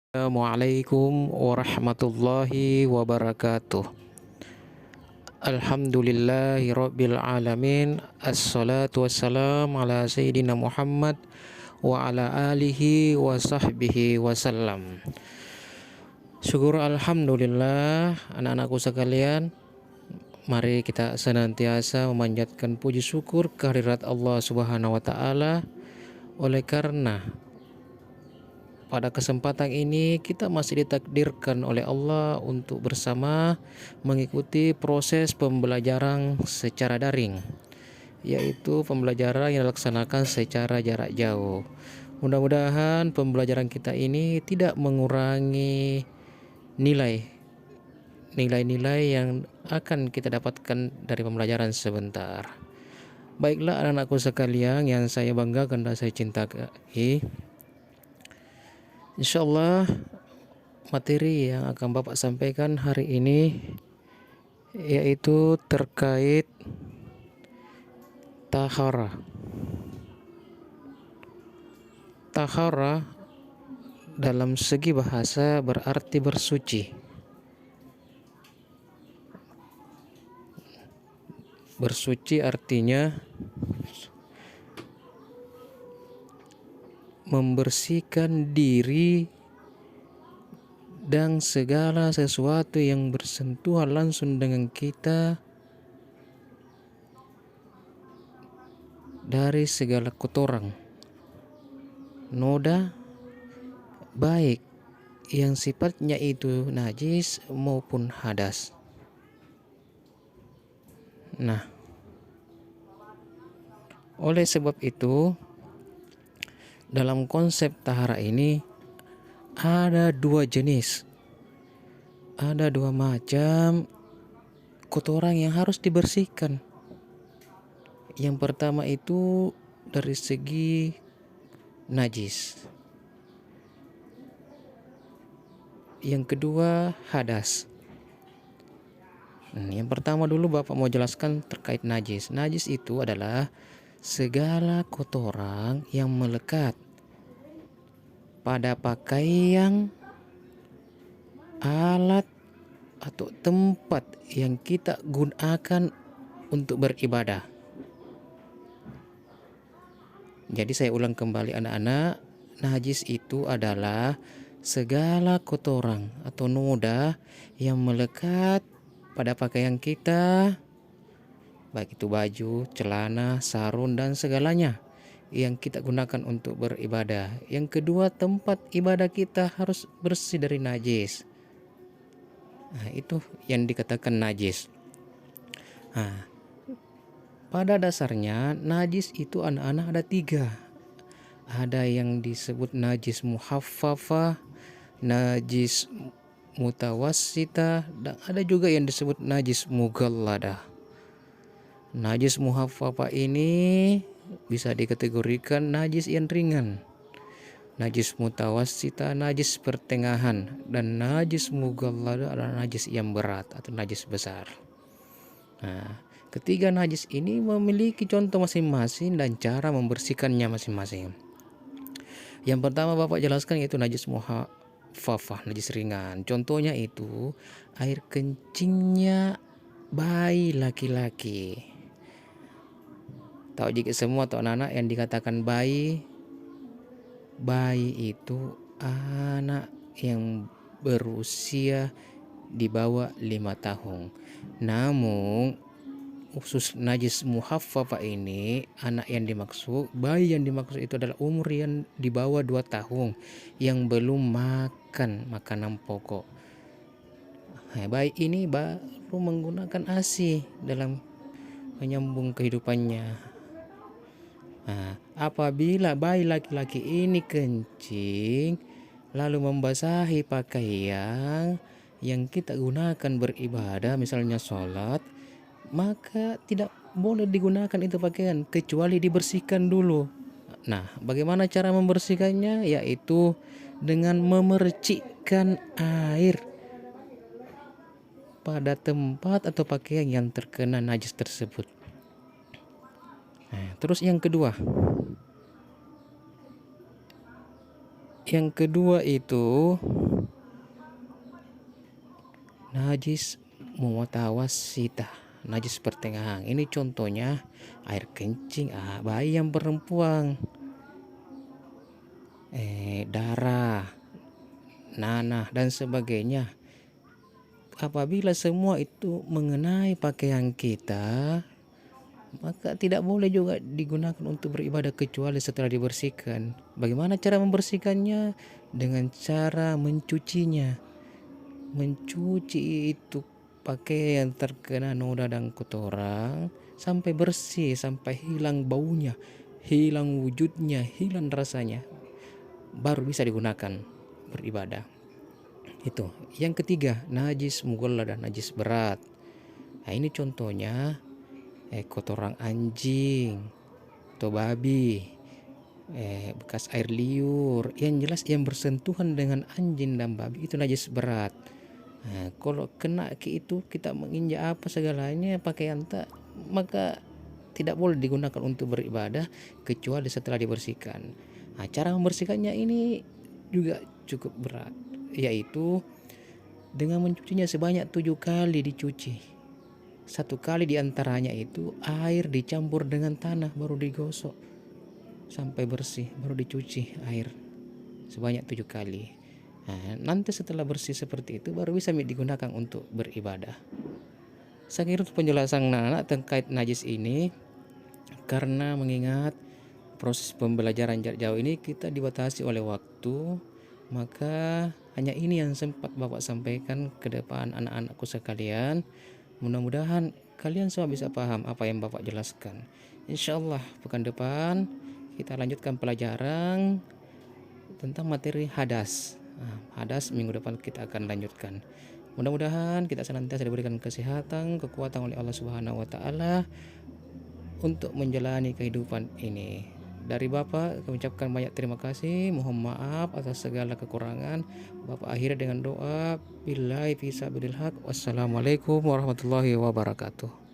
Assalamualaikum warahmatullahi wabarakatuh. Alhamdulillahirabbil alamin. Assalatu wassalamu ala sayyidina Muhammad wa ala alihi wa sahbihi wasallam. Syukur alhamdulillah, anak-anakku sekalian. Mari kita senantiasa memanjatkan puji syukur kehadirat Allah Subhanahu wa taala. Oleh karena pada kesempatan ini kita masih ditakdirkan oleh Allah untuk bersama mengikuti proses pembelajaran secara daring, yaitu pembelajaran yang dilaksanakan secara jarak jauh. Mudah-mudahan pembelajaran kita ini tidak mengurangi nilai-nilai yang akan kita dapatkan dari pembelajaran sebentar. Baiklah anak-anakku sekalian yang saya banggakan dan saya cintai, insyaallah materi yang akan Bapak sampaikan hari ini yaitu terkait tahara. Tahara dalam segi bahasa berarti bersuci. Bersuci artinya membersihkan diri dan segala sesuatu yang bersentuhan langsung dengan kita dari segala kotoran, noda, baik yang sifatnya itu najis maupun hadas. Nah, oleh sebab itu dalam konsep tahara ini ada dua jenis, ada dua macam kotoran yang harus dibersihkan. Yang pertama itu dari segi najis, yang kedua hadas. Yang pertama dulu Bapak mau jelaskan terkait najis. Najis itu adalah segala kotoran yang melekat pada pakaian, alat, atau tempat yang kita gunakan untuk beribadah. Jadi saya ulang kembali anak-anak, najis itu adalah segala kotoran atau noda yang melekat pada pakaian kita, baik itu baju, celana, sarung, dan segalanya yang kita gunakan untuk beribadah. Yang kedua, tempat ibadah kita harus bersih dari najis. Nah, itu yang dikatakan najis. Nah, pada dasarnya najis itu anak-anak ada tiga. Ada yang disebut najis muhaffafah, najis mutawassitah, dan ada juga yang disebut najis mughalladah. Najis muhaffafah ini bisa dikategorikan najis yang ringan, najis mutawassitah najis pertengahan, dan najis mughalladah adalah najis yang berat atau najis besar. Nah, ketiga najis ini memiliki contoh masing-masing dan cara membersihkannya masing-masing. Yang pertama Bapak jelaskan yaitu najis muhaffafah, najis ringan. Contohnya itu air kencingnya bayi laki-laki. Tahu jika semua atau anak-anak yang dikatakan bayi itu anak yang berusia di bawah 5 tahun. Namun khusus najis muhaffafah ini, anak yang dimaksud, bayi yang dimaksud itu adalah umur yang di bawah 2 tahun yang belum makan makanan pokok. Nah, bayi ini baru menggunakan ASI dalam menyambung kehidupannya. Nah, apabila bayi laki-laki ini kencing lalu membasahi pakaian yang kita gunakan beribadah, misalnya sholat, maka tidak boleh digunakan itu pakaian kecuali dibersihkan dulu. Nah, bagaimana cara membersihkannya? Yaitu dengan memercikkan air pada tempat atau pakaian yang terkena najis tersebut. Nah, terus yang kedua itu najis muwatawasita, najis pertengahan. Ini contohnya air kencing bayi yang perempuan, darah, nanah dan sebagainya. Apabila semua itu mengenai pakaian kita, maka tidak boleh juga digunakan untuk beribadah kecuali setelah dibersihkan. Bagaimana cara membersihkannya? Dengan cara mencucinya. Mencuci itu pakaian terkena noda dan kotoran sampai bersih, sampai hilang baunya, hilang wujudnya, hilang rasanya, baru bisa digunakan beribadah. Itu. Yang ketiga, najis mughalladh dan najis berat. Nah, ini contohnya kotoran anjing atau babi, bekas air liur, yang jelas yang bersentuhan dengan anjing dan babi itu najis berat. Nah, kalau kena ke itu kita menginjak apa segalanya pakaian tak, maka tidak boleh digunakan untuk beribadah kecuali setelah dibersihkan. Nah, cara membersihkannya ini juga cukup berat, yaitu dengan mencucinya sebanyak 7 kali dicuci. 1 kali diantaranya itu air dicampur dengan tanah baru digosok sampai bersih, baru dicuci air sebanyak 7 kali. Nah, nanti setelah bersih seperti itu baru bisa digunakan untuk beribadah. Saya kira penjelasan anak terkait najis ini, karena mengingat proses pembelajaran jarak jauh ini kita dibatasi oleh waktu, maka hanya ini yang sempat Bapak sampaikan ke depan anak-anakku sekalian. Mudah-mudahan kalian semua bisa paham apa yang Bapak jelaskan. Insya Allah pekan depan kita lanjutkan pelajaran tentang materi hadas. Hadas minggu depan kita akan lanjutkan. Mudah-mudahan kita senantiasa diberikan kesehatan, kekuatan oleh Allah Subhanahu wa taala untuk menjalani kehidupan ini. Dari Bapak kami ucapkan banyak terima kasih. Mohon maaf atas segala kekurangan. Bapak akhiri dengan doa. Billahi fi sabilil haq. Wassalamualaikum warahmatullahi wabarakatuh.